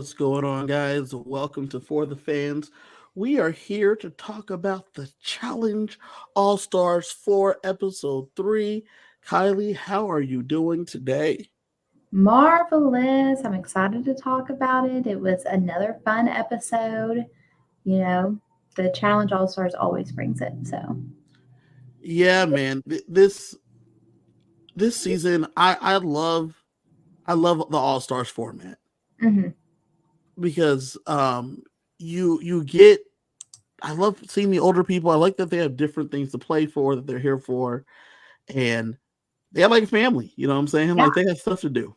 What's going on, guys? Welcome to For the Fans. We are here to talk about the Challenge All Stars 4, Episode 3. Kylie, how are you doing today? Marvelous. I'm excited to talk about it. It was another fun episode. You know, the Challenge All Stars always brings it. So, Yeah, man. This season, I love the All Stars format mhm. because you get I love seeing the older people. I like that they have different things to play for, that they're here for, and they have like a family. You know what I'm saying? Yeah, Like they have stuff to do.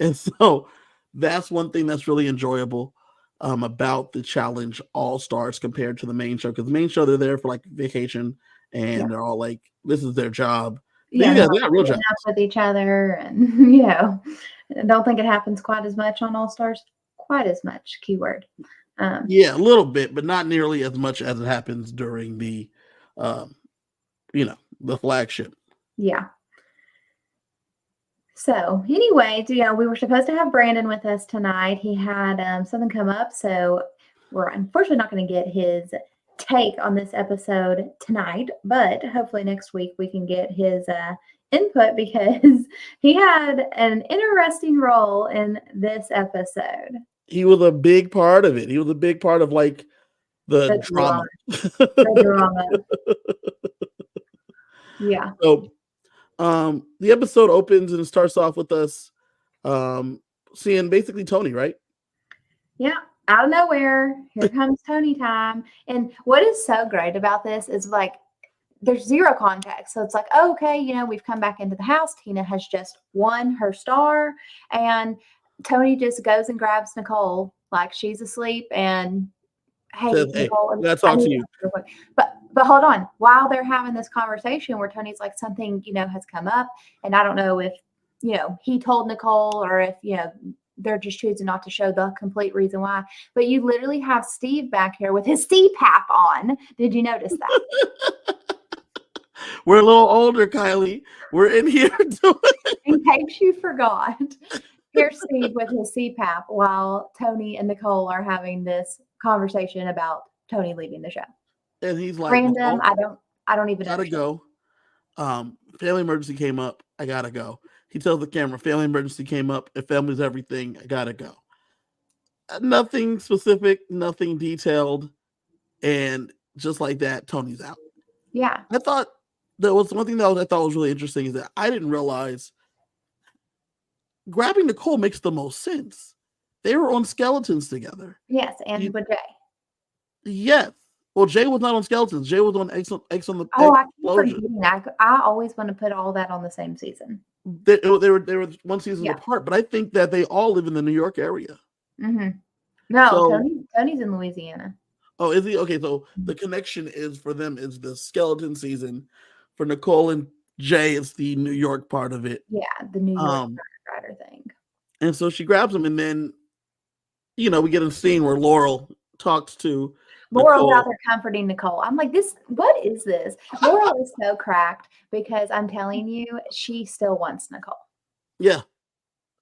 And so that's one thing that's really enjoyable about the Challenge All Stars compared to the main show. Because the main show, they're there for like vacation yeah, and they're all like, this is their job. yeah. They're They got real like keeping up jobs. with each other, and I don't think it happens quite as much on All Stars. Quite as much. Keyword. Um, Yeah, a little bit, but not nearly as much as it happens during um, the flagship. yeah. So, anyway, we were supposed to have Brandon with us tonight. He had something come up, so we're unfortunately not going to get his take on this episode tonight, but hopefully next week we can get his input because he had an interesting role in this episode. He was a big part of it. He was a big part of like the The drama. drama. The drama. Yeah. So the episode opens and it starts off with us um, seeing basically Tony, right? Yeah, out of nowhere, here comes Tony time. And what is so great about this is like there's zero context. So it's like, oh, okay, we've come back into the house. Tina has just won her star, and Tony just goes and grabs Nicole like she's asleep. And Says, hey, "Hey, Nicole, I gotta I talk need to to you." talk to you real quick. But hold on, while they're having this conversation where Tony's like something has come up, and I don't know if he told Nicole or if they're just choosing not to show the complete reason why. But you literally have Steve back here with his CPAP on. Did you notice that? We're a little older, Kylie. We're in here doing. In case you forgot, here's Steve with his CPAP while Tony and Nicole are having this conversation about Tony leaving the show. And he's like, Random. "Nicole, I don't even gotta understand. go. Family emergency came up. I gotta go." He tells the camera, "Family emergency came up. If family's everything, I gotta go." Nothing specific, nothing detailed, and just like that, Tony's out. Yeah. I thought there was one thing I thought was really interesting is that I didn't realize grabbing Nicole makes the most sense. They were on skeletons together. Yes, and You, with Jay. yes. Well, Jay was not on skeletons. Jay was on X on the Oh, I keep explosion. forgetting. I always want to put all that on the same season. They were one season Yeah. apart, but I think that they all live in the New York area. Hmm. No, So, Tony's in Louisiana. oh, is he okay? So the connection is for them is the skeleton season. For Nicole and Jay, it's the New York part of it. Yeah, the New York Um, Rider thing. and so she grabs him, and then we get a scene where Laurel talks to Laurel's out Nicole. there comforting Nicole. I'm like, what is this? Laurel is so cracked because I'm telling you, she still wants Nicole. Yeah,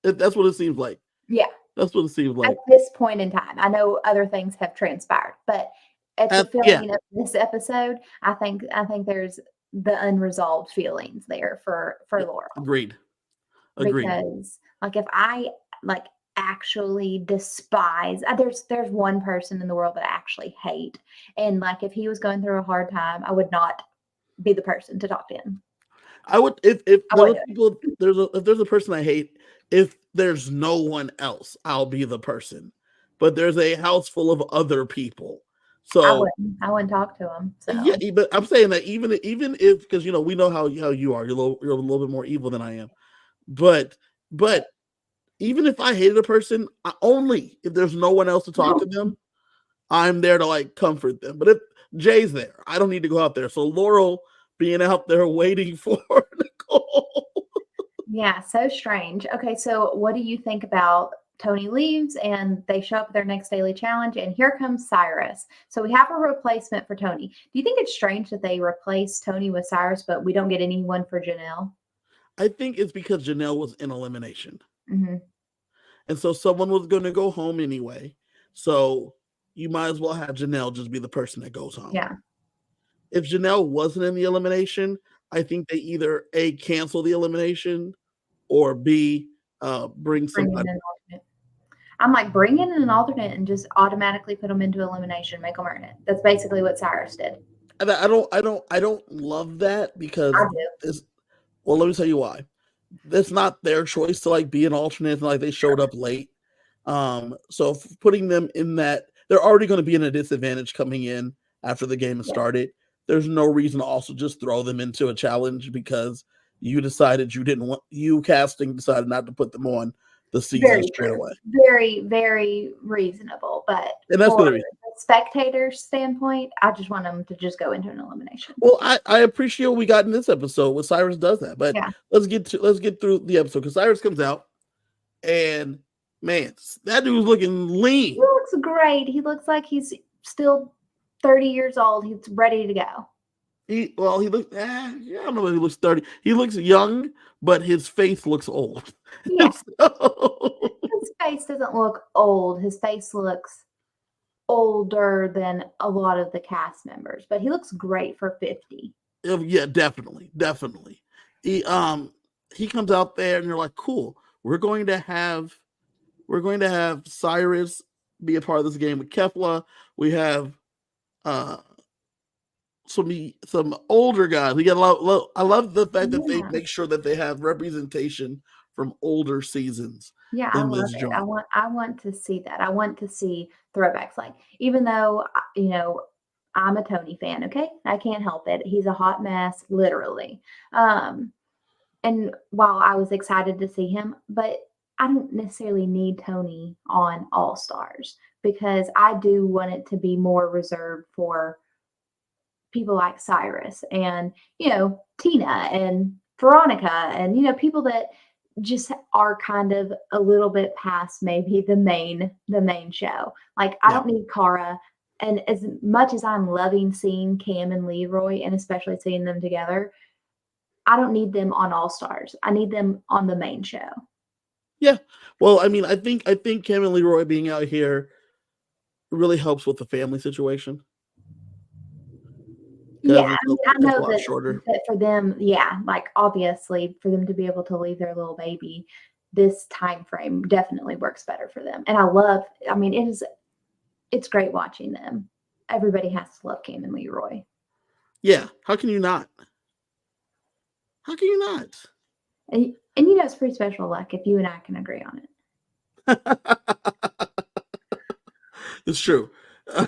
that's what it seems like. Yeah, That's what it seems at like. this point in time. I know other things have transpired, but at the Yeah, filming of this episode, I think there's the unresolved feelings there for Laurel. agreed. Agreed. Because like if I like actually despise there's one person in the world that I actually hate, and like if he was going through a hard time, I would not be the person to talk to him. I would if I there are would do it. people if there's a person I hate, if there's no one else, I'll be the person. But there's a house full of other people. I So wouldn't talk to him. yeah, So but I'm saying that even if because we know how you are, you're a little bit more evil than I am. But but even if I hated a person, only if there's no one else to talk to them, I'm there to like comfort them. But if Jay's there, I don't need to go out there. So Laurel being out there waiting for Nicole. yeah, so strange. Okay, so what do you think about Tony leaves and they show up at their next daily challenge, and here comes Cyrus. So we have a replacement for Tony. Do you think it's strange that they replace Tony with Cyrus, but we don't get anyone for Janelle? I think it's because Janelle was in elimination. Hmm. and so someone was going to go home anyway. So you might as well have Janelle just be the person that goes home. Yeah. If Janelle wasn't in the elimination, I think they either A, cancel the elimination, or B, bring Bring in somebody. an alternate. I'm like, bring in an alternate and just automatically put them into elimination, make them earn it. That's basically what Cyrus did. And I don't love that because I do. this. Well, let me tell you why. That's not their choice to like be an alternate, and like they showed up late. So putting them in that, they're already going to be in a disadvantage coming in after the game has Yeah. started. There's no reason to also just throw them into a challenge because you decided you didn't want, you casting decided not to put them on the season Very straight true. away. Very, very reasonable. But And that's for going to be. the spectator's standpoint, I just want them to just go into an elimination. Well, I appreciate what we got in this episode when Cyrus does that, but Yeah. let's get through the episode because Cyrus comes out and man, that dude's looking lean. He looks great. He looks like he's still 30 years old. He's ready to go. He looks. I don't know if he looks 30. He looks young, but his face looks old. Yeah. So, His face doesn't look old. His face looks older than a lot of the cast members, but he looks great for 50. yeah, definitely. He comes out there, and you're like, cool. We're going to have Cyrus be a part of this game with Kefla. We have some older guys. We get a lot. I love the fact that they make sure that they have representation from older seasons. Yeah, I love it. I want to see that. I want to see throwbacks. Like, even though I'm a Tony fan, okay? I can't help it. He's a hot mess, literally. And while I was excited to see him, but I don't necessarily need Tony on All Stars because I do want it to be more reserved for people like Cyrus and, Tina and Veronica and, people that just are kind of a little bit past maybe the main show. Like, I don't need Cara. And as much as I'm loving seeing Cam and Leroy and especially seeing them together, I don't need them on All Stars. I need them on the main show. Yeah. Well, I mean, I think Cam and Leroy being out here really helps with the family situation. Yeah, I know that for them, like obviously for them to be able to leave their little baby, this time frame definitely works better for them. And it's great watching them. Everybody has to love Cam and Leroy. Yeah, how can you not? And it's pretty special luck if you and I can agree on it. It's true. We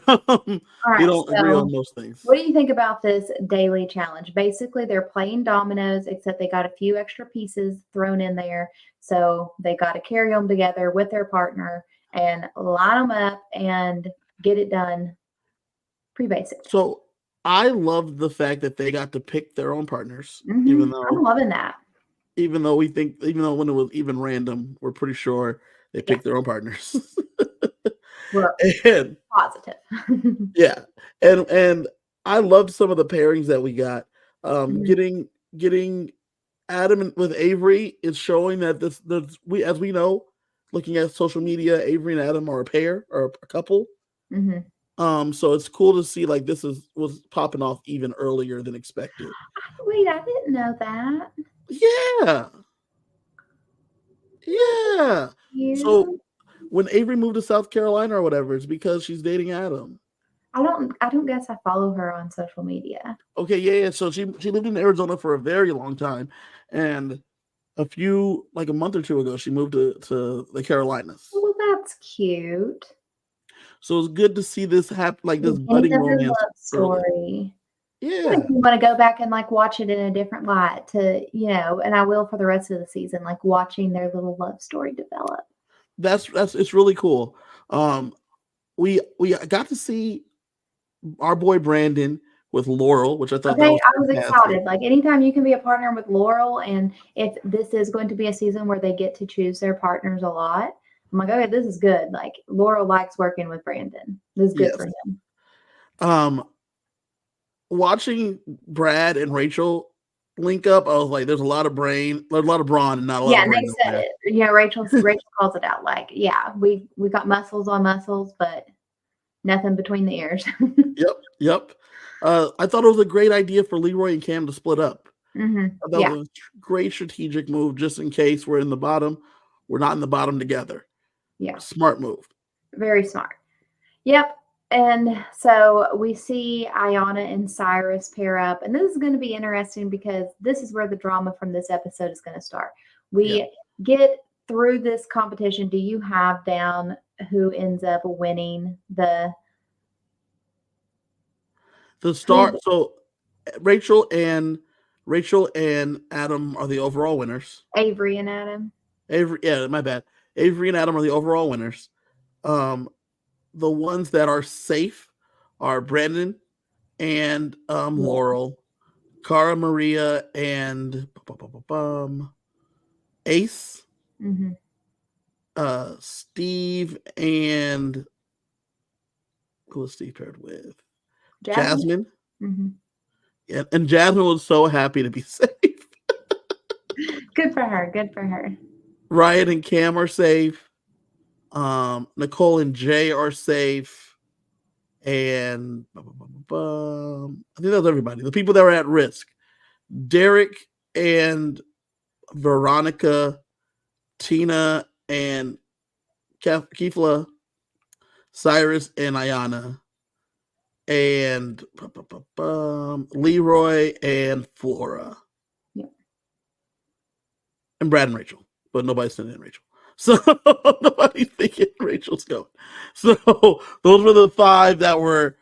don't agree on most things. What do you think about this daily challenge? Basically, they're playing dominoes, except they got a few extra pieces thrown in there. So they got to carry them together with their partner and line them up and get it done. Pretty basic. So I love the fact that they got to pick their own partners. Mm-hmm. Even though I'm loving that. Even though when it was even random, we're pretty sure they picked their own partners. And positive. Yeah. And I loved some of the pairings that we got. Getting Adam with Avery is showing that as we know, looking at social media, Avery and Adam are a pair or a couple. Mm-hmm. So it's cool to see like this was popping off even earlier than expected. Wait, I didn't know that. Yeah. So when Avery moved to South Carolina or whatever, it's because she's dating Adam. I don't guess I follow her on social media. Okay, yeah. So she lived in Arizona for a very long time, and a month or two ago, she moved to the Carolinas. Well, that's cute. So it's good to see this happen, like this budding romance love story. Yeah. Like, you want to go back and like watch it in a different light to, and I will for the rest of the season, like watching their little love story develop. It's really cool. We got to see our boy Brandon with Laurel, which I thought I was excited. Like, anytime you can be a partner with Laurel, and if this is going to be a season where they get to choose their partners a lot, I'm like, okay, this is good. Like, Laurel likes working with Brandon. This is good for him. Watching Brad and Rachel link up, I was like, there's a lot of brawn and not a lot Yeah, of and they brain over said there. it. Rachel calls it out. Like, yeah, we got muscles on muscles, but nothing between the ears. Yep. I thought it was a great idea for Leroy and Cam to split up. I thought Yeah, it was a great strategic move, just in case we're in the bottom. We're not in the bottom together. yeah, Smart move. very smart. Yep. And so we see Ayanna and Cyrus pair up, and this is going to be interesting because this is where the drama from this episode is going to start. We get through this competition. Do you have down who ends up winning the start? So Rachel and Adam are the overall winners. Avery and Adam? My bad. Avery and Adam are the overall winners. The ones that are safe are Brandon and Laurel, Cara Maria, and Ace, Steve, and who was Steve paired with? Jasmine. Yeah, and Jasmine was so happy to be safe. Good for her. Good for her. Ryan and Cam are safe. Nicole and Jay are safe. And I think that was everybody. The people that were at risk. Derek and Veronica, Tina and Kifla, Cyrus and Ayanna, and Leroy and Flora. Yep. And Brad and Rachel. But nobody's sending in Rachel. So nobody's thinking Rachel's going. So those were the 5 that were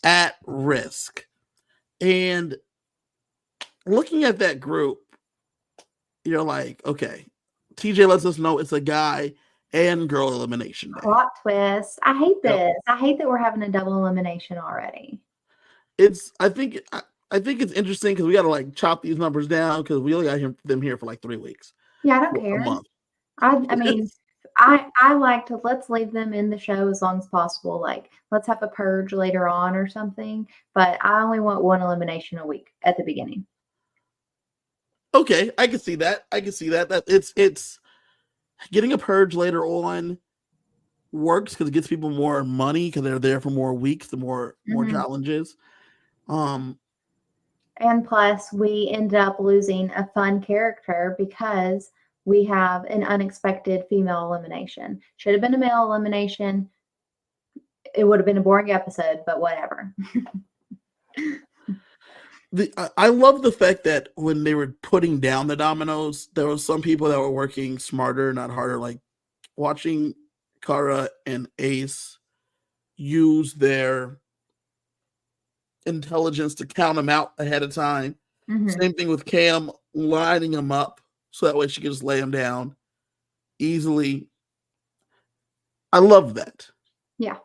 at risk. And looking at that group, you're like, okay, TJ lets us know it's a guy and girl elimination day. Plot twist. I hate this. I hate that we're having a double elimination already. I think it's interesting because we got to like chop these numbers down because we only got them here for like 3 weeks. Yeah, I don't care. A month. I mean, I like to let's leave them in the show as long as possible. Like, let's have a purge later on or something. But I only want 1 elimination a week at the beginning. Okay, I can see that. That it's getting a purge later on works because it gets people more money because they're there for more weeks, the more challenges. And plus, we end up losing a fun character because we have an unexpected female elimination. Should have been a male elimination. It would have been a boring episode, but whatever. I love the fact that when they were putting down the dominoes, there were some people that were working smarter, not harder. Like watching Cara and Ace use their intelligence to count them out ahead of time. Same thing with Cam lining them up so that way she could just lay them down easily. I love that. Yeah,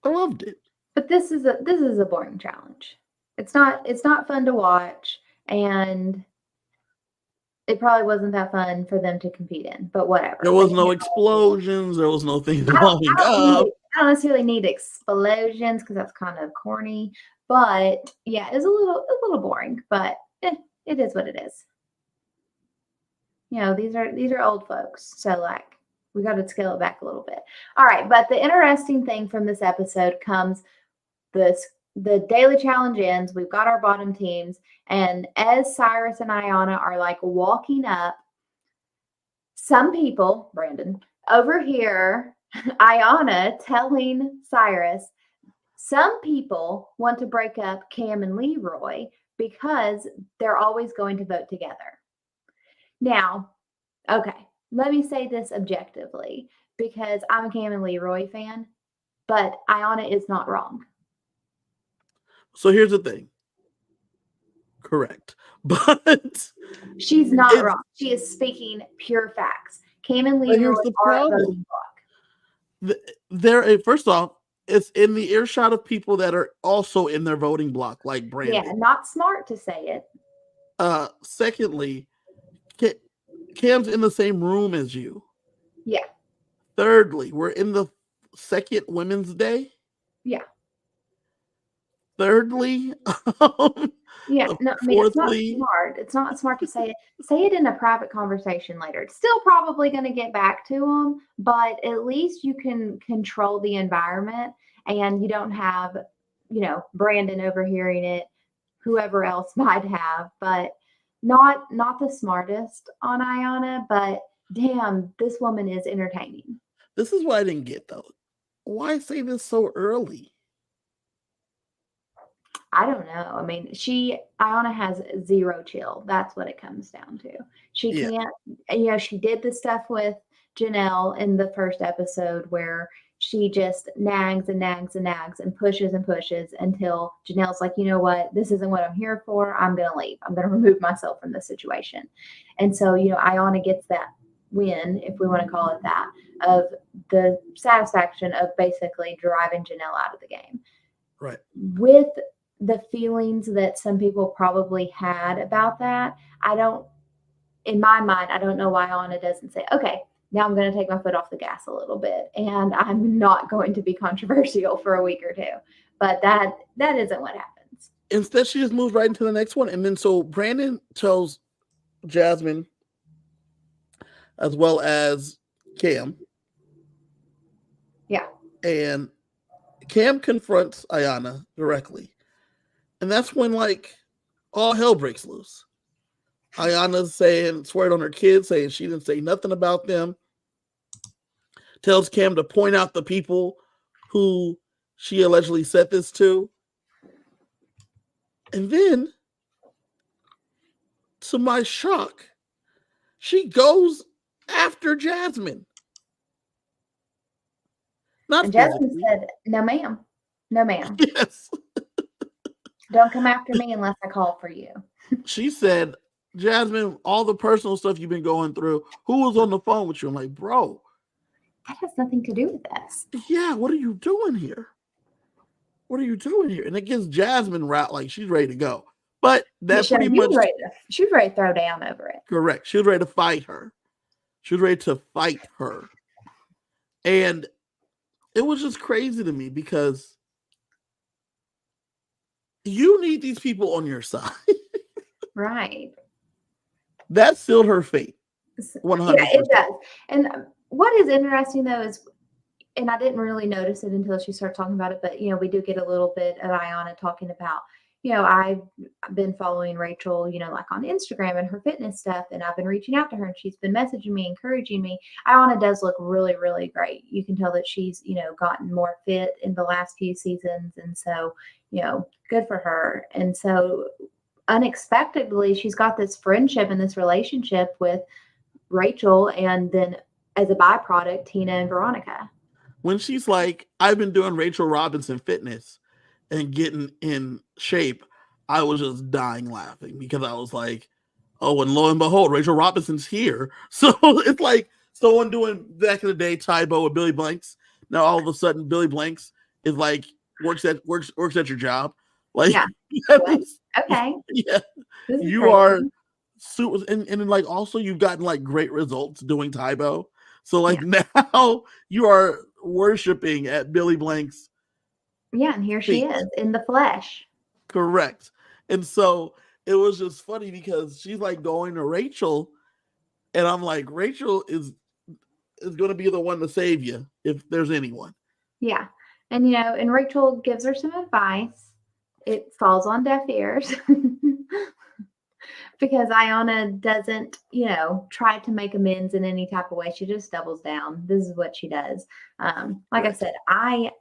I loved it. But this is a boring challenge. It's not fun to watch, and it probably wasn't that fun for them to compete in. But whatever. There was no explosions. There was no things blowing up. I don't necessarily need explosions because that's kind of corny. But yeah, it's a little boring. But it is what it is. You know, these are old folks, so like we got to scale it back a little bit. All right, but the interesting thing from this episode comes the daily challenge ends. We've got our bottom teams, and as Cyrus and Ayanna are like walking up, some people, Brandon, overhear Ayanna telling Cyrus, some people want to break up Cam and Leroy because they're always going to vote together. Now, okay, let me say this objectively because I'm a Cam and Leroy fan, but Ayanna is not wrong. So here's the thing. Correct. But she's not wrong. She is speaking pure facts. Cam and Leroy are a voting block. First off, it's in the earshot of people that are also in their voting block, like Brandon. Yeah, not smart to say it. Secondly, Cam's in the same room as you. Yeah. Thirdly, we're in the second Women's Day. Yeah. Thirdly, Yeah, no, I mean, it's not Fourthly, smart. It's not smart to say it. Say it in a private conversation later. It's still probably going to get back to them, but at least you can control the environment and you don't have, Brandon overhearing it, whoever else might have, but not the smartest on Ayanna, but damn, this woman is entertaining. this is what I didn't get though. Why say this so early? I don't know. I mean, Ayanna has zero chill. That's what it comes down to. She Yeah, can't, she did the stuff with Janelle in the first episode where she just nags and nags and nags and pushes until Janelle's like, you know what? This isn't what I'm here for. I'm going to leave. I'm going to remove myself from this situation. And so, Ayanna gets that win, if we want to call it that, of the satisfaction of basically driving Janelle out of the game. right. With the feelings that some people probably had about that, in my mind, I don't know why Anna doesn't say, okay, now I'm going to take my foot off the gas a little bit and I'm not going to be controversial for a week or two. But that isn't what happens. Instead, she just moves right into the next one. And then so Brandon tells Jasmine as well as Cam. Yeah. And Cam confronts Ayanna directly. And that's when all hell breaks loose. Ayanna's swearing on her kids, saying she didn't say nothing about them. Tells Cam to point out the people who she allegedly said this to. And then, to my shock, she goes after Jasmine. And Jasmine said, no, ma'am. No, ma'am. Yes. Don't come after me unless I call for you. She said, Jasmine, all the personal stuff you've been going through, who was on the phone with you? I'm like, bro. That has nothing to do with this. Yeah, what are you doing here? What are you doing here? And it gives Jasmine like she's ready to go. But that's pretty much she was ready to throw down over it. Correct. She was ready to fight her. And it was just crazy to me because you need these people on your side. Right. That sealed her fate. 100%. Yeah, it does. And what is interesting though is, and I didn't really notice it until she started talking about it, but we do get a little bit of Ayanna talking about, I've been following Rachel, like on Instagram and her fitness stuff, and I've been reaching out to her and she's been messaging me, encouraging me. Ayanna does look really, really great. You can tell that she's, gotten more fit in the last few seasons. And so, good for her. And so unexpectedly, she's got this friendship and this relationship with Rachel, and then as a byproduct, Tina and Veronica. When she's like, I've been doing Rachel Robinson fitness and getting in shape, I was just dying laughing because I was like, oh, and lo and behold, Rachel Robinson's here. So it's like someone doing back in the day Tybo with Billy Blanks. Now all of a sudden Billy Blanks is like works at your job. Like, yeah. Okay. Yeah. You crazy. Are super, and then like also you've gotten like great results doing Tybo. So like now you are worshiping at Billy Blank's. Yeah, and here she is in the flesh. Correct. And so it was just funny because she's like going to Rachel, and I'm like, Rachel is going to be the one to save you if there's anyone. Yeah. And and Rachel gives her some advice. It falls on deaf ears. Because Ayanna doesn't, try to make amends in any type of way. She just doubles down. This is what she does. Like I said, I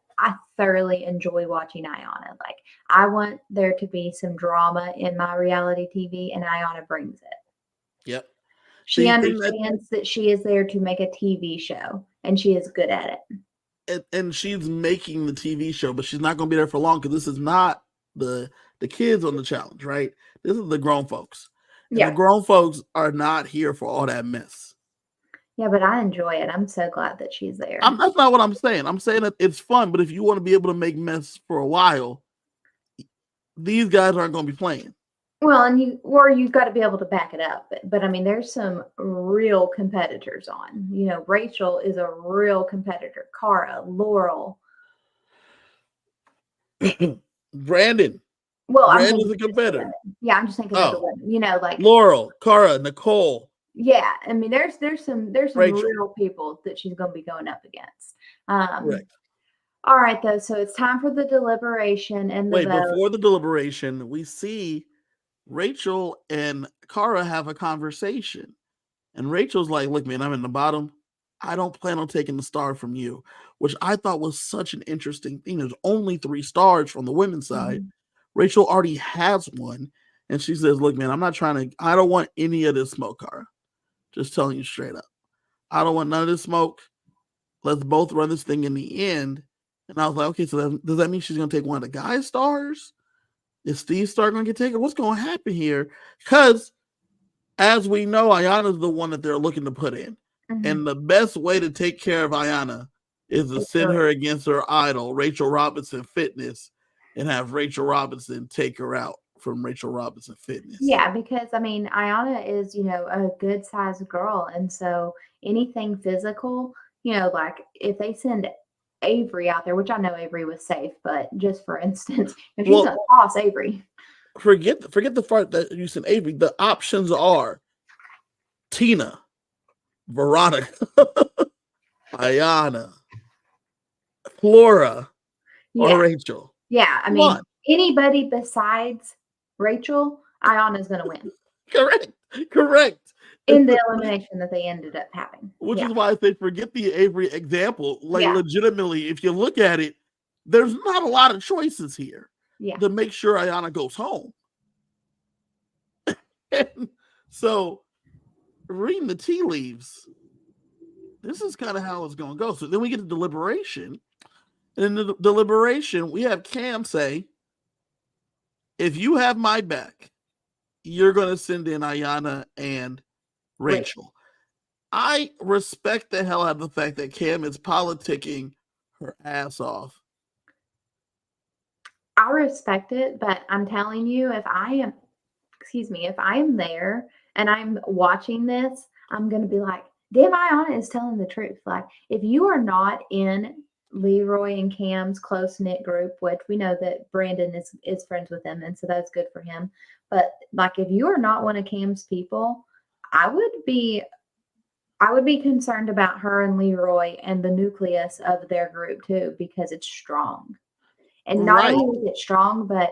thoroughly enjoy watching Ayanna. Like, I want there to be some drama in my reality TV, and Ayanna brings it. Yep. She understands that she is there to make a TV show, and she is good at it. And she's making the TV show, but she's not going to be there for long because this is not the kids on the challenge, right? This is the grown folks. And the grown folks are not here for all that mess. Yeah, but I enjoy it. I'm so glad that she's there. That's not what I'm saying. I'm saying that it's fun, but if you want to be able to make mess for a while, these guys aren't going to be playing. Well, and you've got to be able to back it up. But I mean, there's some real competitors on. Rachel is a real competitor. Cara, Laurel. Brandon Well, I'm Brand thinking is a of just the competitor. women. Yeah, I'm just thinking of the Oh, women. You know, like Laurel, Cara, Nicole, yeah. I mean, there's some Rachel. real people that she's going to be going up against. Um, Correct. all right, though. So it's time for the deliberation and the Wait, vote. before the deliberation, we see Rachel and Cara have a conversation. And Rachel's like, look, man, I'm in the bottom. I don't plan on taking the star from you, which I thought was such an interesting thing. There's only 3 stars from the women's side. Mhm. Rachel already has one. And she says, look, man, I don't want any of this smoke, Cara. Just telling you straight up. I don't want none of this smoke. Let's both run this thing in the end. And I was like, okay, so does that mean she's going to take one of the guys' stars? Is Steve's star going to get taken? What's going to happen here? Because as we know, Ayanna's the one that they're looking to put in. Mhm. And the best way to take care of Ayanna is to It's send her. her against her idol, Rachel Robinson Fitness, and have Rachel Robinson take her out from Rachel Robinson Fitness. Yeah, because I mean, Ayanna is, a good sized girl. And so anything physical, like if they send Avery out there, which I know Avery was safe, but just for instance, if she's Well, going to toss Avery. forget the part that you said Avery. The options are Tina, Veronica, Ayanna, Flora, or Yeah. Rachel. Yeah. I Come mean, on. anybody besides Rachel, Ayanna's going to win Correct. Correct. in the elimination that they ended up having. Which Yeah. is why I say forget the Avery example. Like, Yeah. legitimately, if you look at it, there's not a lot of choices here Yeah. to make sure Ayanna goes home. And so, reading the tea leaves, this is kind of how it's going to go. So then we get to deliberation. And in the deliberation, we have Cam say, if you have my back, you're going to send in Ayanna and Rachel. I respect the hell out of the fact that Cam is politicking her ass off. I respect it, but I'm telling you, if I am there and I'm watching this, I'm going to be like, damn, Ayanna is telling the truth. Like, if you are not in Leroy and Cam's close knit group, which we know that Brandon is friends with them, and so that's good for him. But like, if you are not one of Cam's people, I would be concerned about her and Leroy and the nucleus of their group too, because it's strong. And not Right. only is it strong, but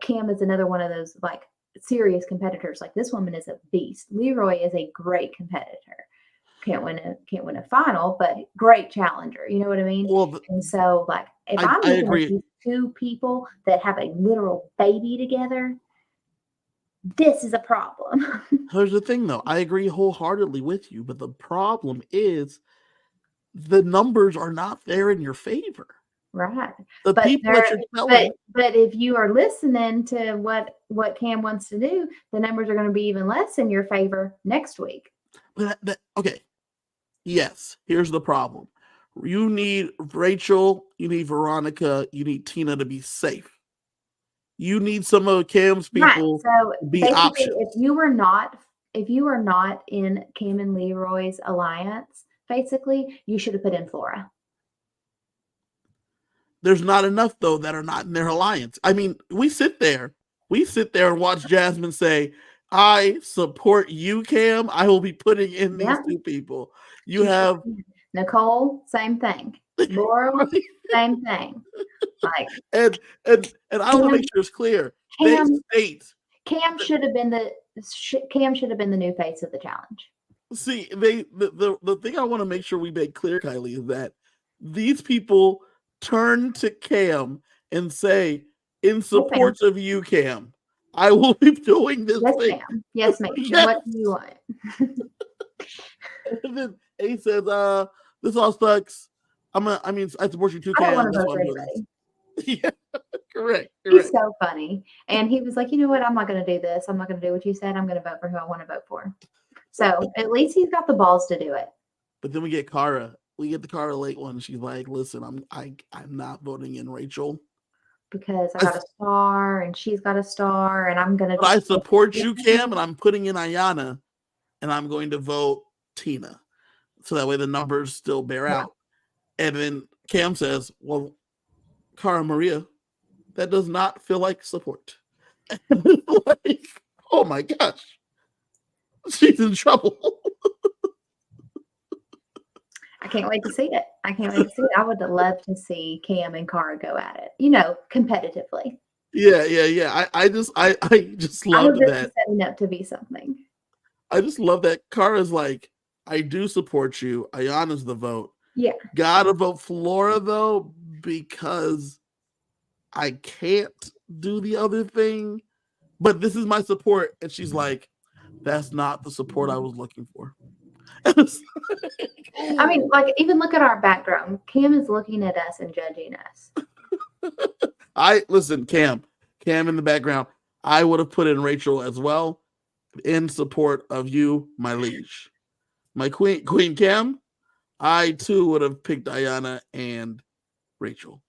Cam is another one of those like serious competitors. Like this woman is a beast. Leroy is a great competitor. Can't win a final, but great challenger. You know what I mean? Well, And so like if I'm I looking at agree. these two people that have a literal baby together, this is a problem. Here's the thing, though. I agree wholeheartedly with you, but the problem is the numbers are not there in your favor. Right. The But people that you're telling. but if you are listening to what Cam wants to do, the numbers are going to be even less in your favor next week. Okay. Yes. Here's the problem. You need Rachel, you need Veronica, you need Tina to be safe. You need some of Cam's people So to be basically, options. if you are not in Cam and Leroy's alliance, basically you should have put in Flora. There's not enough, though, that are not in their alliance. I mean, we sit there and watch Jasmine say, I support you, Cam. I will be putting in these Yeah. 2 people. You She have Nicole, same thing. Laurel, same thing. Like and I want to make sure it's clear. They Cam state Cam should have been the new face of the challenge. see the thing I want to make sure we make clear, Kylie, is that these people turn to Cam and say, in Yes, ma'am. support of you, Cam, I will be doing this Yes, thing. ma'am. Yes, ma'am. Yes. What do you want? And then A says, this all sucks. I support you too, I don't Cam. want to That's vote why for I'm doing anybody. this. Yeah, correct. He's so funny. And he was like, you know what? I'm not going to do this. I'm not going to do what you said. I'm going to vote for who I want to vote for. So at least he's got the balls to do it. But then we get Cara. We get the Cara late one. She's like, listen, I'm not voting in Rachel. Because I got a star and she's got a star and I'm going to. But I support you, Cam, and I'm putting in Ayanna and I'm going to vote Tina. So that way the numbers still bear out. And then Cam says, well, Cara Maria, that does not feel like support. Like, oh my gosh, she's in trouble. I can't wait to see it. I can't wait to see it. I would love to see Cam and Cara go at it, competitively. Yeah. I just I hope loved this is that. setting up to be something. I just love that Kara's like, I do support you. Ayanna's the vote. Yeah. Gotta vote Flora though, because I can't do the other thing. But this is my support. And she's like, that's not the support I was looking for. I mean, like, even look at our background. Cam is looking at us and judging us. Listen, Cam in the background. I would have put in Rachel as well in support of you, my liege. My Queen Cam, I too would have picked Ayanna and Rachel.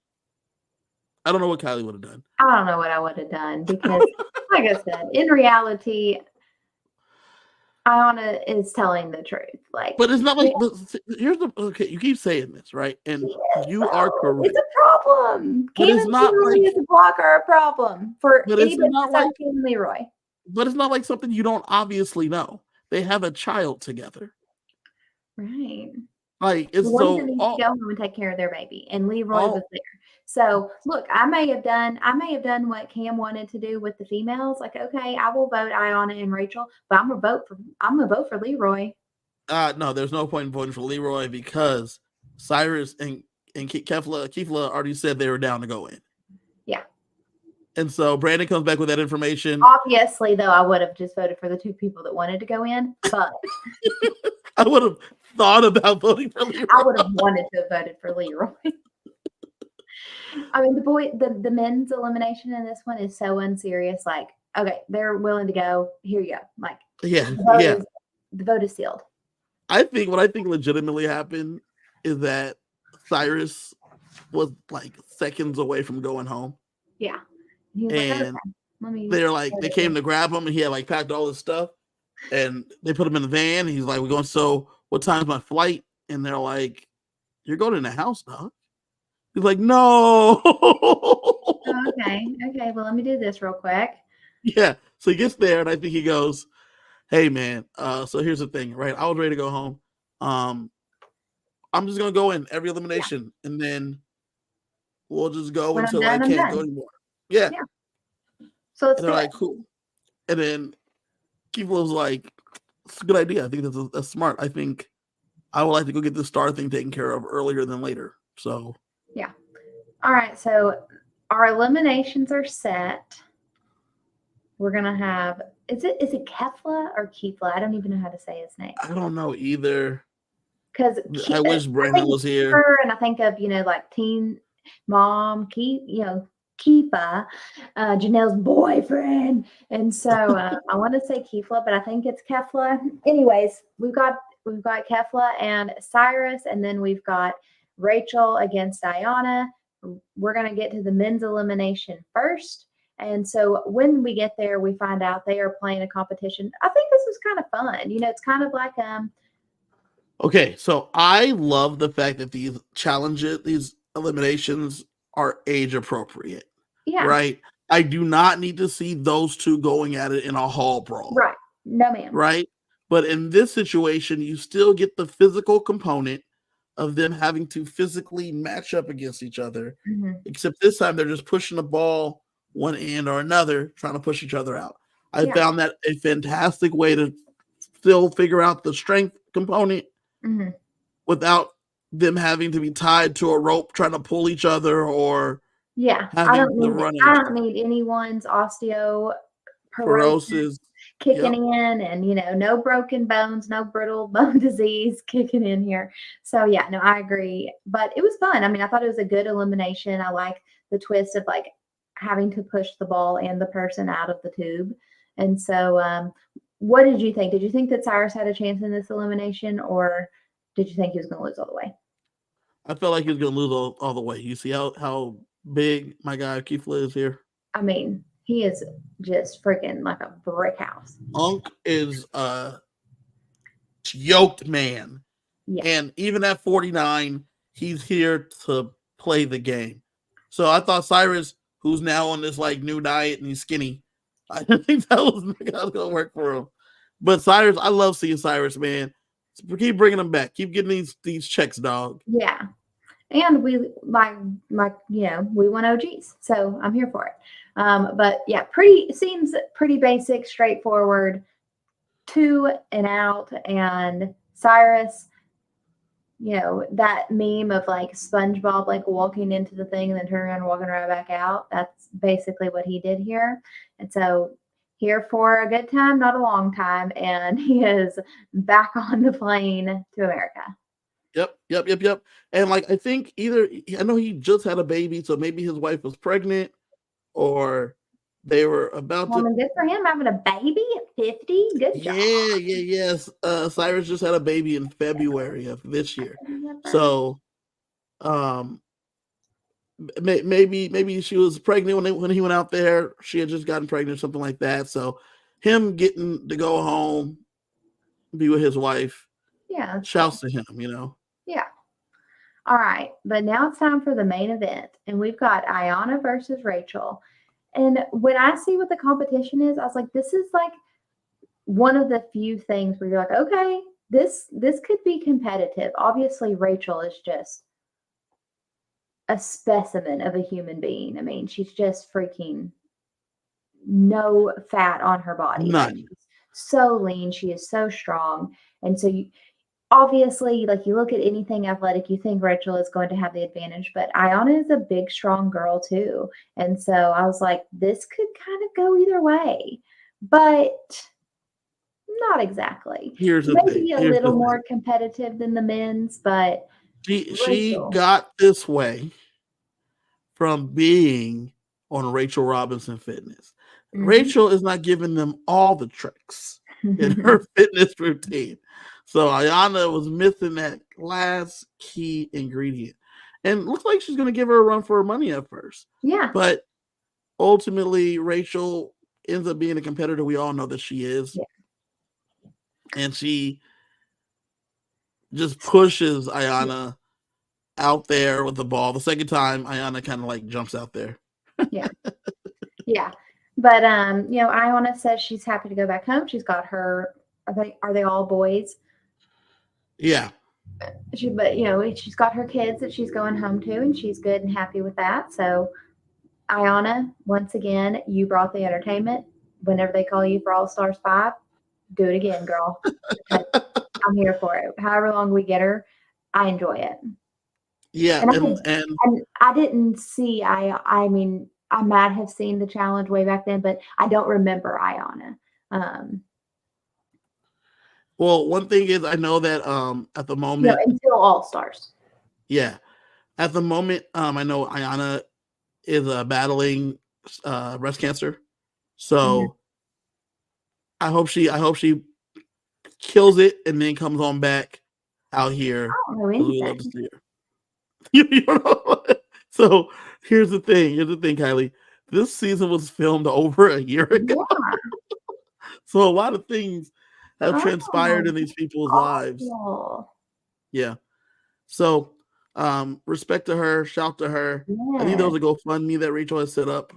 I don't know what Kylie would have done. I don't know what I would have done because, like I said, in reality, Ayanna is telling the truth. Like, but it's not like okay. You keep saying this, right? And you are correct. It's a problem. But it's not like is a blocker, a problem for but it's anybody not besides like Cam and Leroy. But it's not like something you don't obviously know. They have a child together, right? Like it's One so. of them needs to go home and take care of their baby, and Leroy was there. So look, I may have done what Cam wanted to do with the females. Like, okay, I will vote Ayanna and Rachel, but I'm gonna vote for Leroy. No, there's no point in voting for Leroy because Cyrus and Kefla already said they were down to go in. Yeah. And so Brandon comes back with that information. Obviously, though, I would have just voted for the two people that wanted to go in, but I would have thought about voting for Leroy. I would have wanted to have voted for Leroy. I mean, the men's elimination in this one is so unserious. Like, okay, they're willing to go. Here you go. Like, the vote is sealed. What I think legitimately happened is that Cyrus was like seconds away from going home. Yeah. And they came to grab him, and he had like packed all his stuff, and they put him in the van. And he's like, "We're going. So, what time's my flight?" And they're like, "You're going in the house, dog." He's like, "No." Okay. Well, let me do this real quick. Yeah. So he gets there, and I think he goes, "Hey, man. So here's the thing, right? I was ready to go home. I'm just gonna go in every elimination, and then we'll just go until I can't go anymore." Yeah. So it's like, cool. And then Keith was like, "It's a good idea. I think that's smart. I think I would like to go get this star thing taken care of earlier than later." So yeah. All right. So our eliminations are set. We're gonna have is it Kefla or Keefla? I don't even know how to say his name. I don't know either. Because I wish Brandon was here. And I think of like Teen Mom, Keefa, Janelle's boyfriend. And so I want to say Keefla, but I think it's Kefla. Anyways, we've got Kefla and Cyrus, and then we've got Rachel against Ayanna. We're going to get to the men's elimination first. And so when we get there, we find out they are playing a competition. I think this was kind of fun. It's kind of like okay, so I love the fact that these eliminations are age appropriate. Yeah. Right? I do not need to see those two going at it in a hall brawl. Right. No, ma'am. Right? But in this situation, you still get the physical component of them having to physically match up against each other. Mm-hmm. Except this time they're just pushing the ball one end or another, trying to push each other out. I found that a fantastic way to still figure out the strength component without them having to be tied to a rope trying to pull each other or I don't need anyone's osteoporosis kicking in, and no broken bones, no brittle bone disease kicking in here. So I agree, but it was fun. I mean, I thought it was a good elimination. I like the twist of like having to push the ball and the person out of the tube. And so what did you think? Did you think that Cyrus had a chance in this elimination, or did you think he was going to lose all the way? I felt like he was going to lose all the way. You see how big my guy Keefla is here? I mean, he is just freaking like a brick house. Unc is a yoked man. Yeah. And even at 49, he's here to play the game. So I thought Cyrus, who's now on this like new diet and he's skinny, I didn't think that was going to work for him. But Cyrus, I love seeing Cyrus, man. Keep bringing him back. Keep getting these checks, dog. Yeah. And we like we want OGs, so I'm here for it. But yeah, seems pretty basic, straightforward, 2 and out. And Cyrus, that meme of like SpongeBob like walking into the thing and then turning around and walking right back out. That's basically what he did here. And so here for a good time, not a long time, and he is back on the plane to America. Yep. And like I think I know he just had a baby, so maybe his wife was pregnant or they were about to. Good for him having a baby at 50. Good job. Yes. Cyrus just had a baby in February of this year. So maybe she was pregnant when he went out there. She had just gotten pregnant or something like that. So him getting to go home, be with his wife. Yeah. Shouts to him, Yeah. All right. But now it's time for the main event. And we've got Ayanna versus Rachel. And when I see what the competition is, I was like, this is like one of the few things where you're like, okay, this could be competitive. Obviously, Rachel is just a specimen of a human being. I mean, she's just freaking no fat on her body. None. Like, she's so lean. She is so strong. And so obviously, like you look at anything athletic, you think Rachel is going to have the advantage, but Ayanna is a big, strong girl too. And so I was like, this could kind of go either way, but not exactly. Maybe a little more competitive than the men's, but she got this way from being on Rachel Robinson Fitness. Mm-hmm. Rachel is not giving them all the tricks in her fitness routine. So Ayanna was missing that last key ingredient. And it looks like she's going to give her a run for her money at first. Yeah. But ultimately, Rachel ends up being a competitor. We all know that she is. Yeah. And she just pushes Ayanna out there with the ball. The second time, Ayanna kind of like jumps out there. Yeah. Yeah. But, Ayanna says she's happy to go back home. She's got her, are they all boys? Yeah. But she's got her kids that she's going home to, and she's good and happy with that. So, Ayanna, once again, you brought the entertainment. Whenever they call you for All Stars 5, do it again, girl. I'm here for it. However long we get her, I enjoy it. Yeah, and I didn't see. I mean, I might have seen the challenge way back then, but I don't remember Ayanna. Well, one thing is I know that at the moment until All Stars. Yeah. At the moment, I know Ayanna is battling breast cancer. So I hope she kills it and then comes on back out here. I don't know anything. You know? So here's the thing, Kylie. This season was filmed over a year ago. Yeah. So a lot of things have transpired in these people's lives. Yeah. So respect to her, shout to her. Yeah. I think there was a GoFundMe that Rachel has set up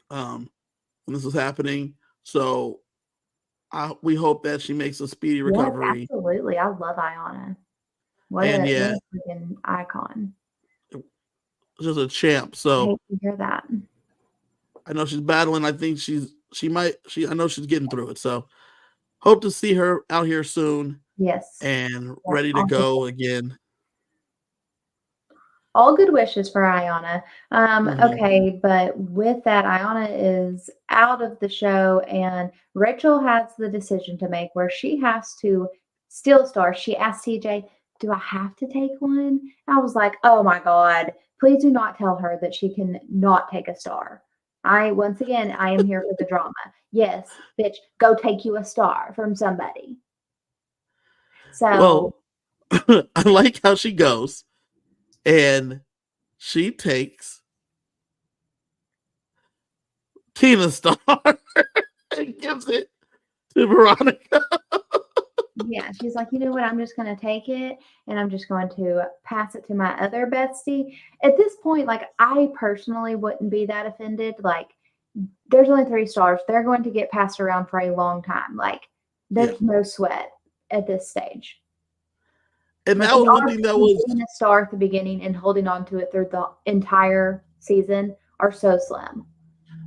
when this was happening. So we hope that she makes a speedy recovery. Yes, absolutely. I love Ayanna. What a freaking icon. Just a champ. So I hate to hear that. I know she's battling. I think I know she's getting through it. So hope to see her out here soon. Yes. And ready to go again. All good wishes for Ayanna. Okay, but with that, Ayanna is out of the show, and Rachel has the decision to make where she has to steal stars. She asked TJ, do I have to take one? I was like, oh my God, please do not tell her that she can not take a star. Once again, I am here for the drama. Yes, bitch, go take you a star from somebody. So I like how she goes and she takes Tina's star and gives it to Veronica. Yeah, she's like, you know what? I'm just going to take it and I'm just going to pass it to my other bestie. At this point, like, I personally wouldn't be that offended. Like, there's only 3 stars. They're going to get passed around for a long time. Like, there's no sweat at this stage. And Like, that was one thing that was getting a star at the beginning and holding on to it through the entire season are so slim.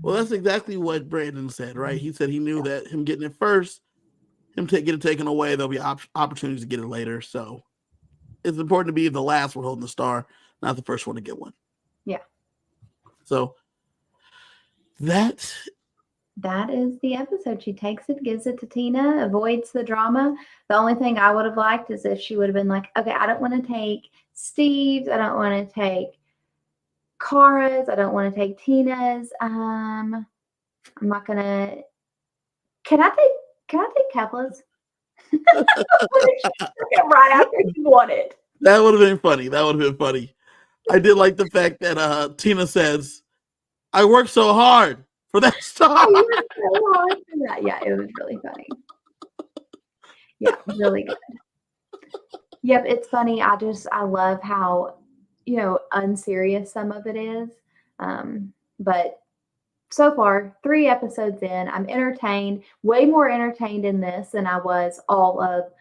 Well, that's exactly what Brandon said, right? He said he knew that him getting it first, get it taken away, there'll be opportunities to get it later. So it's important to be the last one holding the star, not the first one to get one. Yeah. So that is the episode. She takes it, gives it to Tina, avoids the drama. The only thing I would have liked is if she would have been like, okay, I don't want to take Steve's. I don't want to take Cara's. I don't want to take Tina's. I'm not going to. Can I take Kevla's? Right after she won it. That would have been funny. I did like the fact that Tina says, I worked so hard for that star. Yeah, it was really funny. Yeah, really good. Yep, it's funny. I love how, unserious some of it is. But so far, 3 episodes in, I'm entertained, way more entertained in this than I was all of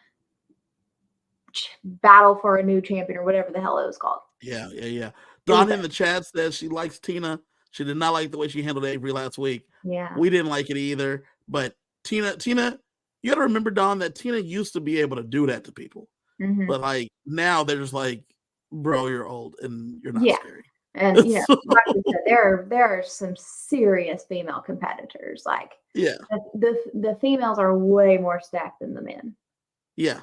Battle for a New Champion or whatever the hell it was called. Yeah. Dawn in the chat says she likes Tina. She did not like the way she handled Avery last week. Yeah. We didn't like it either. But Tina, you got to remember, Dawn, that Tina used to be able to do that to people. Mm-hmm. But like now they're just like, bro, you're old and you're not scary. And like you said, there are some serious female competitors. Like the females are way more stacked than the men. Yeah.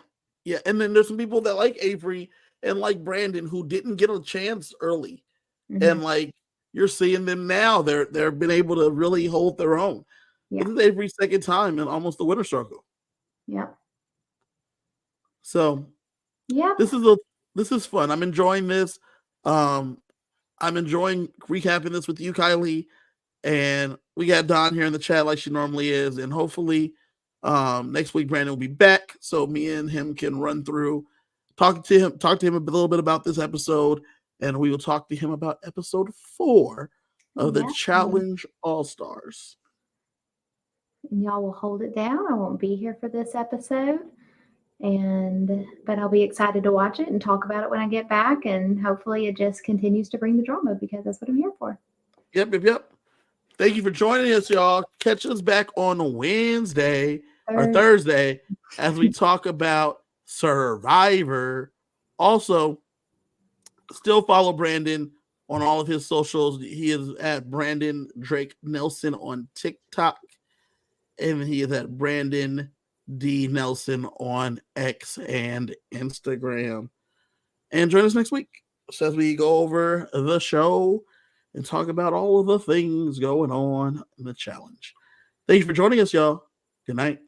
And then there's some people that like Avery and like Brandon who didn't get a chance early. Mm-hmm. And like you're seeing them now. They've been able to really hold their own. Yeah. This is Avery's second time in almost the winner's circle. Yeah. So this is fun. I'm enjoying this. I'm enjoying recapping this with you, Kylie. And we got Dawn here in the chat like she normally is. And hopefully next week Brandon will be back. So me and him can run through, talk to him a little bit about this episode. And we will talk to him about episode 4 of the Challenge All-Stars. And y'all will hold it down. I won't be here for this episode. But I'll be excited to watch it and talk about it when I get back. And hopefully it just continues to bring the drama because that's what I'm here for. Yep. Thank you for joining us, y'all. Catch us back on Wednesday or Thursday as we talk about Survivor. Also, still follow Brandon on all of his socials. He is at Brandon Drake Nelson on TikTok. And he is at Brandon D. Nelson on X and Instagram. And join us next week as we go over the show and talk about all of the things going on in the challenge. Thank you for joining us, y'all. Good night.